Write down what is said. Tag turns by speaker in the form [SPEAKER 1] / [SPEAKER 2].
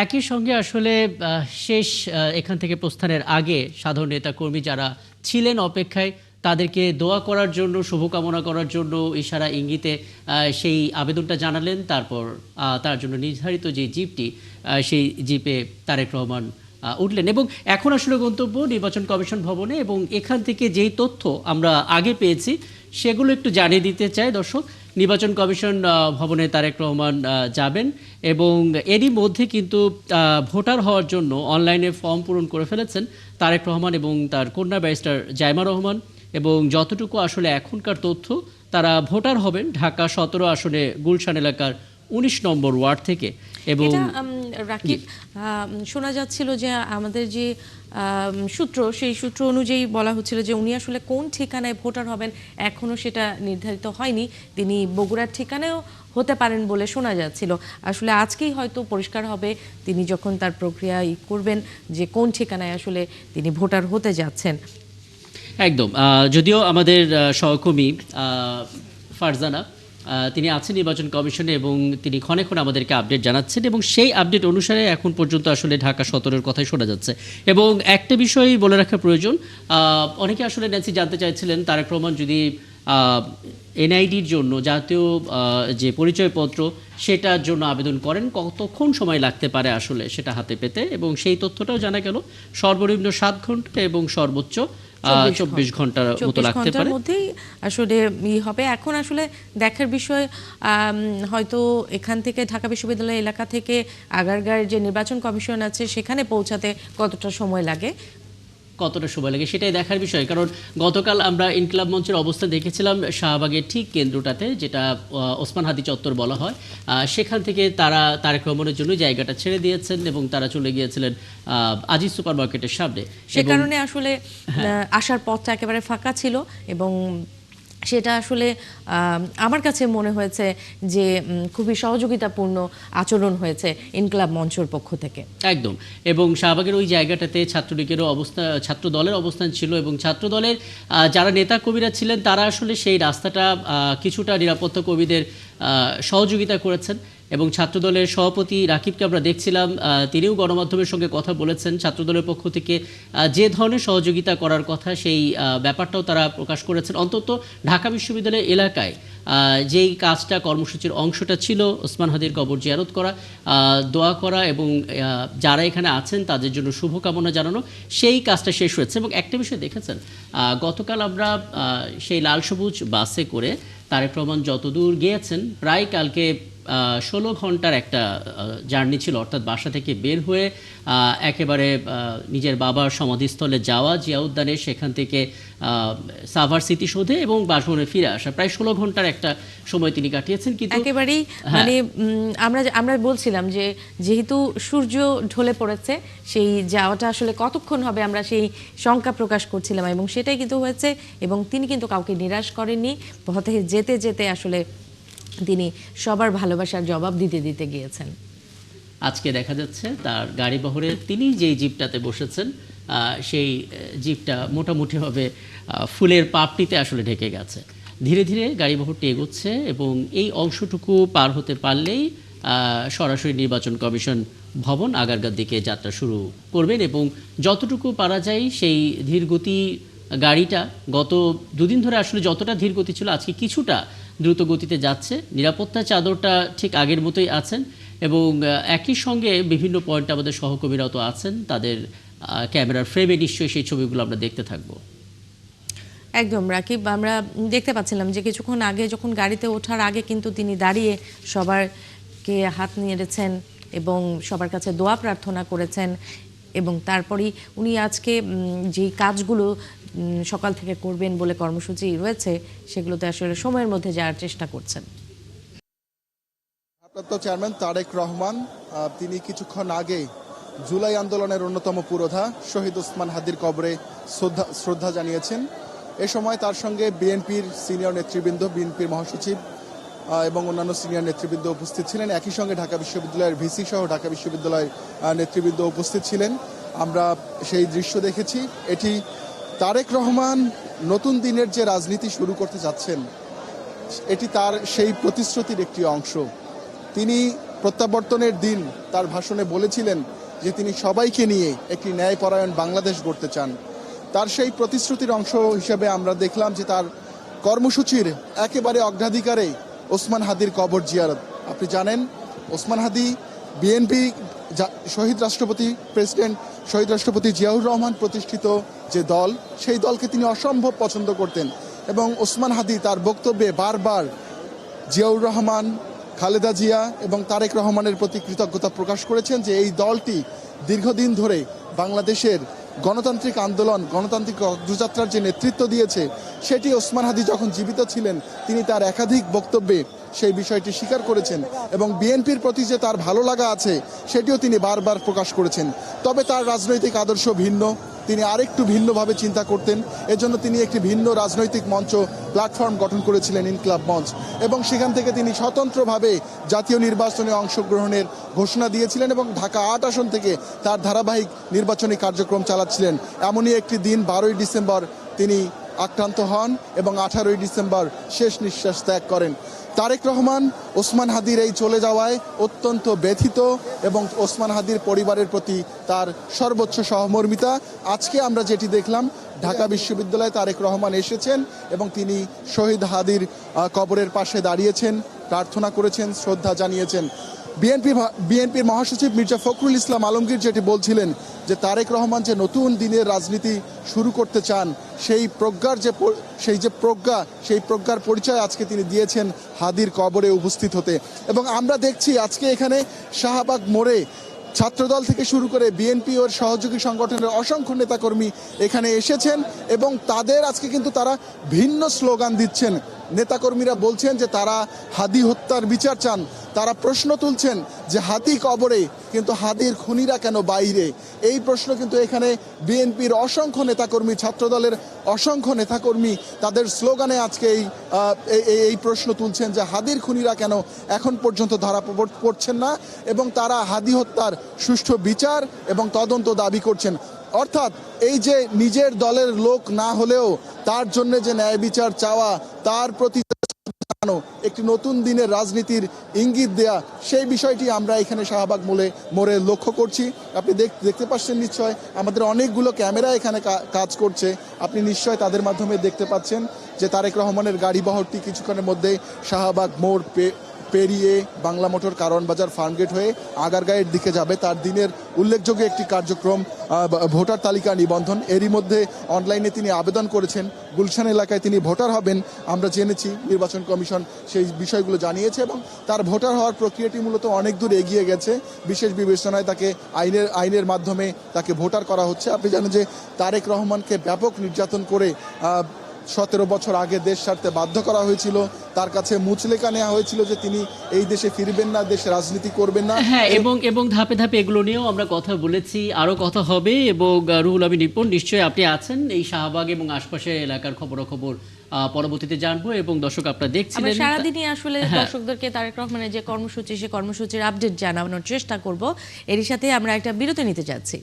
[SPEAKER 1] একই সঙ্গে আসলে শেষ এখান থেকে প্রস্থানের আগে সাধারণ নেতাকর্মী যারা ছিলেন অপেক্ষায় তাদেরকে দোয়া করার জন্য, শুভকামনা করার জন্য ইশারা ইঙ্গিতে সেই আবেদনটা জানালেন। তারপর তার জন্য নির্ধারিত যে জিপটি, সেই জিপে তারেক রহমান উঠলেন। এবং এখন আসলে গন্তব্য নির্বাচন কমিশন ভবনে, এবং এখান থেকে যেই তথ্য আমরা আগে পেয়েছি সেগুলো একটু জানিয়ে দিতে চাই দর্শক। নির্বাচন কমিশন ভবনে তারেক রহমান যাবেন, এবং এরই মধ্যে কিন্তু ভোটার হওয়ার জন্য অনলাইনে ফর্ম পূরণ করে ফেলেছেন তারেক রহমান এবং তার কন্যা ব্যারিস্টার জাইমা রহমান। এবং যতটুকু আসলে এখনকার তথ্য, তারা ভোটার হবেন ঢাকা 17 আসনে গুলশান এলাকার 19 নম্বর ওয়ার্ড থেকে। এবং
[SPEAKER 2] রাকিব, শোনা যাচ্ছিল যে আমাদের যে সূত্র, সেই সূত্র অনুযায়ী বলা হচ্ছিল যে উনি আসলে কোন ঠিকানায় ভোটার হবেন এখনো সেটা নির্ধারিত হয়নি। তিনি বগুড়ার ঠিকানায়ও হতে পারেন বলে শোনা যাচ্ছিল। আসলে আজকেই হয়তো পরিষ্কার হবে তিনি যখন তার প্রক্রিয়া করবেন যে কোন ঠিকানায় আসলে তিনি ভোটার হতে যাচ্ছেন।
[SPEAKER 1] একদম। যদিও আমাদের সহকর্মী ফারজানা তিনি আছেন নির্বাচন কমিশনে, এবং তিনি ক্ষণে ক্ষণে আমাদেরকে আপডেট জানাচ্ছেন, এবং সেই আপডেট অনুসারে এখন পর্যন্ত আসলে ঢাকা 17-এর কথাই শোনা যাচ্ছে। এবং একটা বিষয় বলে রাখা প্রয়োজন, অনেকে আসলে ন্যান্সি জানতে চাইছিলেন তারেক রহমান যদি এনআইডির জন্য, জাতীয় যে পরিচয়পত্র, সেটার জন্য আবেদন করেন, কতক্ষণ সময় লাগতে পারে আসলে সেটা হাতে পেতে। এবং সেই তথ্যটাও জানা গেল সর্বনিম্ন 7 ঘন্টা এবং সর্বোচ্চ 24 ঘন্টার মতো লাগতে পারে।
[SPEAKER 2] মধ্যেই আসলে হবে। এখন আসলে দেখার বিষয়, হয়তো এখান থেকে ঢাকা বিশ্ববিদ্যালয় এলাকা থেকে আগারগাঁর যে নির্বাচন কমিশন আছে সেখানে পৌঁছাতে কতটা সময় লাগে,
[SPEAKER 1] সেটাই দেখার বিষয়। কারণ গতকাল আমরা ইনকিলাব মঞ্চের অবস্থান দেখেছিলাম শাহবাগের ঠিক কেন্দ্রটাতে, যেটা ওসমান হাদি চত্বর বলা হয়। সেখান থেকে তারা তারেক রহমানের জন্য জায়গাটা ছেড়ে দিয়েছেন, এবং তারা চলে গিয়েছিলেন আজিজ সুপার মার্কেটের সামনে।
[SPEAKER 2] সে কারণে আসলে আসার পথটা একেবারে ফাঁকা ছিল, এবং সেটা আসলে আমার কাছে মনে হয়েছে যে খুবই সহযোগিতাপূর্ণ আচরণ হয়েছে ইনকিলাব মঞ্চের পক্ষ থেকে।
[SPEAKER 1] একদম। এবং শাহবাগের ওই জায়গাটাতে ছাত্রলীগেরও ছাত্র দলের অবস্থান ছিল, এবং ছাত্র দলের যারা নেতা কর্মীরা ছিলেন তারা আসলে সেই রাস্তাটা কিছুটা নিরাপত্তা কর্মীদের সহযোগিতা করেছেন। এবং ছাত্রদলের সভাপতি রাকিবকে আমরা দেখছিলাম, তিনিও গণমাধ্যমের সঙ্গে কথা বলেছেন। ছাত্রদলের পক্ষ থেকে যে ধরনের সহযোগিতা করার কথা, সেই ব্যাপারটাও তারা প্রকাশ করেছেন। অন্তত ঢাকা বিশ্ববিদ্যালয়ের এলাকায় যেই কাজটা, কর্মসূচির অংশটা ছিল ওসমান হাদির কবর জিয়ারত করা, দোয়া করা, এবং যারা এখানে আছেন তাদের জন্য শুভকামনা জানানো, সেই কাজটা শেষ হয়েছে। এবং একটা বিষয় দেখেছেন, গতকাল আমরা সেই লাল সবুজ বাসে করে তারেক রহমান যতদূর গিয়েছেন, প্রায় কালকে 16 ঘন্টার একটা জার্নি ছিল। অর্থাৎ বাসা থেকে বের হয়ে একেবারে নিজের বাবার সমাধিস্থলে যাওয়া জিয়া উদ্যানে, সেখান থেকে সাভার স্মৃতিসৌধে এবং বাসভবনে ফিরে আসা, প্রায় 16 ঘন্টার একটা সময় তিনি কাটিয়েছেন। কিন্তু
[SPEAKER 2] একেবারেই মানে আমরা বলছিলাম যে যেহেতু সূর্য ঢলে পড়েছে, সেই যাওয়াটা আসলে কতক্ষণ হবে আমরা সেই শঙ্কা প্রকাশ করছিলাম, এবং সেটাই কিন্তু হয়েছে। এবং তিনি কিন্তু কাউকে নিরাশ করেননি। পথে যেতে যেতে আসলে তিনি সবার ভালোবাসার জবাব দিতে দিতে গিয়েছেন।
[SPEAKER 1] আজকে দেখা যাচ্ছে তার গাড়ি বহরে তিনি যেই জিপটাতে বসেছেন, সেই জিপটা মোটামুটিভাবে ফুলের পাপড়িতে আসলে ঢেকে গেছে। ধীরে ধীরে গাড়ি বহরটি এগোচ্ছে, এবং এই অংশটুকু পার হতে পারলেই সরাসরি নির্বাচন কমিশন ভবন আগারগাঁর দিকে যাত্রা শুরু করবেন। এবং যতটুকু পারা যায় সেই ধীরগতি গাড়িটা গত দুদিন ধরে আসলে যতটা ধীর গতি ছিল, আজকে কিছুটা দ্রুত গতিতে যাচ্ছে। নিরাপত্তা চাদরটা ঠিক আগের মতোই আছেন, এবং একই সঙ্গে বিভিন্ন পয়েন্টে আমাদের সহকর্মীরাও তো আছেন, তাদের ক্যামেরার ফ্রেমে নিশ্চয়ই সেই ছবিগুলো আমরা দেখতে থাকবো।
[SPEAKER 2] একদম রাকিব, আমরা দেখতে পাচ্ছিলাম যে কিছুক্ষণ আগে যখন গাড়িতে ওঠার আগে কিন্তু তিনি দাঁড়িয়ে সবারকে হাত নেড়েছেন এবং সবার কাছে দোয়া প্রার্থনা করেছেন। এবং তারপরেই উনি আজকে যেই কাজগুলো সকাল থেকে করবেন বলে কর্মসূচি রয়েছে, সেগুলোতে আসলে সময়ের মধ্যে যাওয়ার চেষ্টা করছেন।
[SPEAKER 3] ভারপ্রাপ্ত চেয়ারম্যান তারেক রহমান তিনি কিছুক্ষণ আগে জুলাই আন্দোলনের অন্যতম পুরোধা শহীদ ওসমান হাদির কবরে শ্রদ্ধা জানিয়েছেন। এ সময় তার সঙ্গে বিএনপির সিনিয়র নেতৃবৃন্দ, বিএনপির মহাসচিব এবং অন্যান্য সিনিয়র নেতৃবৃন্দ উপস্থিত ছিলেন। একই সঙ্গে ঢাকা বিশ্ববিদ্যালয়ের ভিসি সহ ঢাকা বিশ্ববিদ্যালয়ের নেতৃবৃন্দ উপস্থিত ছিলেন। আমরা সেই দৃশ্য দেখেছি। এটি তারেক রহমান নতুন দিনের যে রাজনীতি শুরু করতে যাচ্ছেন, এটি তার সেই প্রতিশ্রুতির একটি অংশ। তিনি প্রত্যাবর্তনের দিন তার ভাষণে বলেছিলেন যে তিনি সবাইকে নিয়ে একটি ন্যায়পরায়ণ বাংলাদেশ গড়তে চান। তার সেই প্রতিশ্রুতির অংশ হিসেবে আমরা দেখলাম যে তার কর্মসূচির একেবারে অগ্রাধিকারে ওসমান হাদির কবর জিয়ারত। আপনি জানেন ওসমান হাদি বিএনপি শহীদ রাষ্ট্রপতি জিয়াউর রহমান প্রতিষ্ঠিত যে দল, সেই দলকে তিনি অসম্ভব পছন্দ করতেন এবং ওসমান হাদি তার বক্তব্যে বারবার জিয়াউর রহমান, খালেদা জিয়া এবং তারেক রহমানের প্রতি কৃতজ্ঞতা প্রকাশ করেছেন যে এই দলটি দীর্ঘদিন ধরে বাংলাদেশের গণতান্ত্রিক আন্দোলন, গণতান্ত্রিক অগ্রযাত্রার যে নেতৃত্ব দিয়েছে, সেটি ওসমান হাদি যখন জীবিত ছিলেন তিনি তার একাধিক বক্তব্যে সেই বিষয়টি স্বীকার করেছেন এবং বিএনপির প্রতি যে তার ভালো লাগা আছে সেটিও তিনি বারবার প্রকাশ করেছেন। তবে তার রাজনৈতিক আদর্শ ভিন্ন, তিনি আরেকটু ভিন্নভাবে চিন্তা করতেন। এজন্য তিনি একটি ভিন্ন রাজনৈতিক মঞ্চ, প্ল্যাটফর্ম গঠন করেছিলেন ইনকিলাব মঞ্চ, এবং সেখান থেকে তিনি স্বতন্ত্রভাবে জাতীয় নির্বাচনে অংশগ্রহণের ঘোষণা দিয়েছিলেন এবং ঢাকা ৮ আসন থেকে তার ধারাবাহিক নির্বাচনী কার্যক্রম চালাচ্ছিলেন। এমনই একটি দিন 12ই ডিসেম্বর তিনি আক্রান্ত হন এবং 18ই ডিসেম্বর শেষ নিঃশ্বাস ত্যাগ করেন। তারেক রহমান ওসমান হাদির এই চলে যাওয়ায় অত্যন্ত ব্যথিত এবং ওসমান হাদির পরিবারের প্রতি তার সর্বোচ্চ সহমর্মিতা। আজকে আমরা যেটি দেখলাম, ঢাকা বিশ্ববিদ্যালয়ে তারেক রহমান এসেছেন এবং তিনি শহীদ হাদির কবরের পাশে দাঁড়িয়েছেন, প্রার্থনা করেছেন, শ্রদ্ধা জানিয়েছেন। বিএনপির মহাসচিব মির্জা ফখরুল ইসলাম আলমগীর যেটি বলছিলেন যে তারেক রহমান যে নতুন দিনের রাজনীতি শুরু করতে চান, সেই প্রজ্ঞার পরিচয় আজকে তিনি দিয়েছেন হাদির কবরে উপস্থিত হতে। এবং আমরা দেখছি আজকে এখানে শাহবাগ মোড়ে ছাত্রদল থেকে শুরু করে বিএনপি ওর সহযোগী সংগঠনের অসংখ্য নেতাকর্মী এখানে এসেছেন এবং তাদের আজকে কিন্তু তারা ভিন্ন স্লোগান দিচ্ছেন। নেতাকর্মীরা বলছেন যে তারা হাদি হত্যার বিচার চান। তারা প্রশ্ন তুলছেন যে হাদি কবরে কিন্তু হাদির খুনিরা কেন বাইরে। এই প্রশ্ন কিন্তু এখানে বিএনপির অসংখ্য নেতাকর্মী, ছাত্রদলের অসংখ্য নেতাকর্মী তাদের স্লোগানে আজকে এই প্রশ্ন তুলছেন যে হাদির খুনিরা কেন এখন পর্যন্ত ধরা পড়ছেন না, এবং তারা হাদি হত্যার সুষ্ঠু বিচার এবং তদন্ত দাবি করছেন। অর্থাৎ এই যে নিজের দলের লোক না হলেও তার জন্য যে ন্যায় বিচার চাওয়া, তার প্রতি একটি নতুন দিনের রাজনীতির ইঙ্গিত দেয়া, সেই বিষয়টি আমরা এখানে শাহবাগ মোড়ে লক্ষ্য করছি। আপনি দেখতে পাচ্ছেন নিশ্চয় আমাদের অনেকগুলো ক্যামেরা এখানে কাজ করছে, আপনি নিশ্চয় তাদের মাধ্যমে দেখতে পাচ্ছেন যে তারেক রহমানের গাড়ি বহরটি কিছুক্ষণের মধ্যে শাহবাগ মোড় পেরিয়ে বাংলা মোটর, কারণ বাজার, ফার্মগেট হয়ে আগারগাঁয়ের দিকে যাবে। তার দিনের উল্লেখযোগ্য একটি কার্যক্রম ভোটার তালিকা নিবন্ধন। এরই মধ্যে অনলাইনে তিনি আবেদন করেছেন, গুলশান এলাকায় তিনি ভোটার হবেন। আমরা জেনেছি নির্বাচন কমিশন সেই বিষয়গুলো জানিয়েছে এবং তার ভোটার হওয়ার প্রক্রিয়াটি মূলত অনেক দূর এগিয়ে গেছে। বিশেষ বিবেচনায় তাকে আইনের মাধ্যমে তাকে ভোটার করা হচ্ছে। আপনি জানেন যে তারেক রহমানকে ব্যাপক নির্যাতন করে 17 বছর আগে দেশ ছাড়তে বাধ্য করা হয়েছিল। তার কাছে মুচলেকা নেওয়া হয়েছিল যে তিনি এই দেশে ফিরবেন না, দেশে রাজনীতি করবেন না।
[SPEAKER 1] হ্যাঁ, এবং ধাপে ধাপে এগুলো নিয়েও আমরা কথা বলেছি, আরো কথা হবে। এবং রুহুল আমিন রিপন, নিশ্চয়ই আপনি আছেন এই শাহবাগ এবং আশপাশের এলাকার খবরাখবর পরবর্তীতে জানবো। এবং দর্শক আপনারা দেখছিলেন,
[SPEAKER 2] আমরা সারাদিনই আসলে দর্শকদেরকে তারেক রহমানের যে কর্মসূচি, সে কর্মসূচির আপডেট জানানোর চেষ্টা করব। এরই সাথে আমরা একটা বিরতি নিতে যাচ্ছি।